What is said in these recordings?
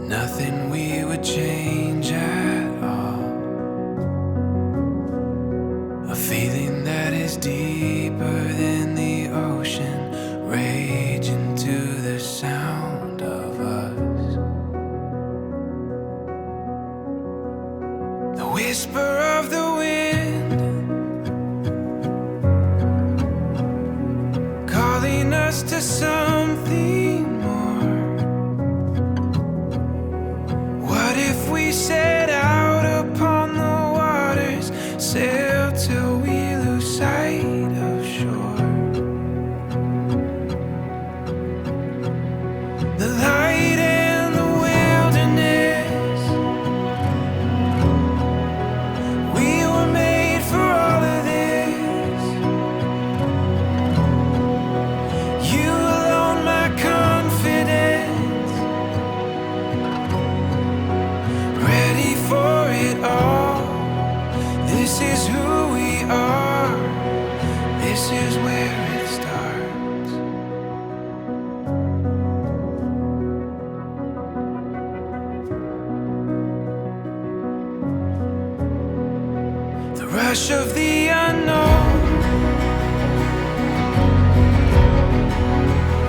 Nothing we would change at all. A feeling that is deeper than the ocean, raging to the sound of us. The whisper of the wind calling us to something more. What if we set out upon the waters, sail till we lose sight of shore? The light and the wilderness, we were made for all of this. You alone, my confidence, ready for it all. This is who we are. This is where it starts. The rush of the unknown,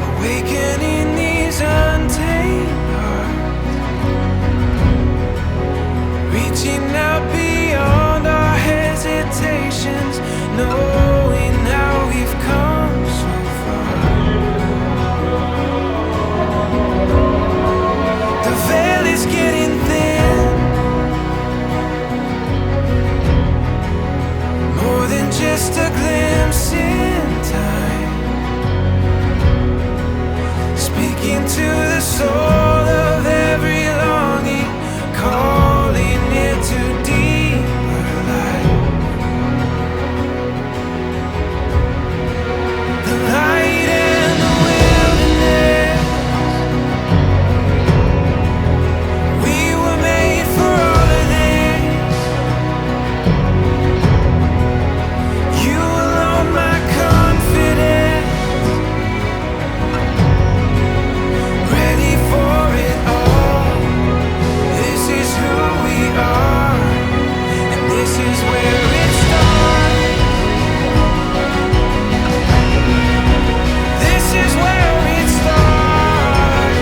awakening these untamed hearts, reaching out beyond our hesitations, knowing how we've come so far. The veil is getting thin, more than just a glimpse in time, speaking to the soul of every longing, calling it to deeper light. The light and the wilderness, we were made for all of this. You alone, my confidence, ready for it all. This is who we are, and this is where it starts. This is where it starts.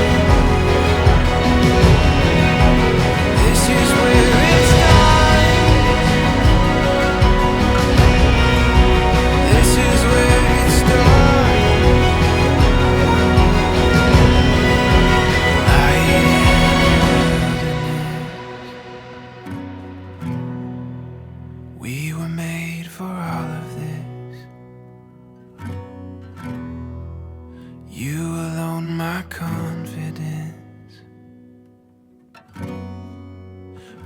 This is where it starts. This is where it starts. We were made for all of this. You alone, my confidence,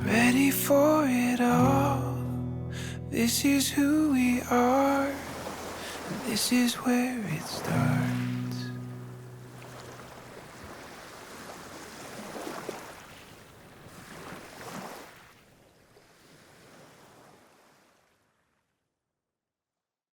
ready for it all. This is who we are, and this is where it starts.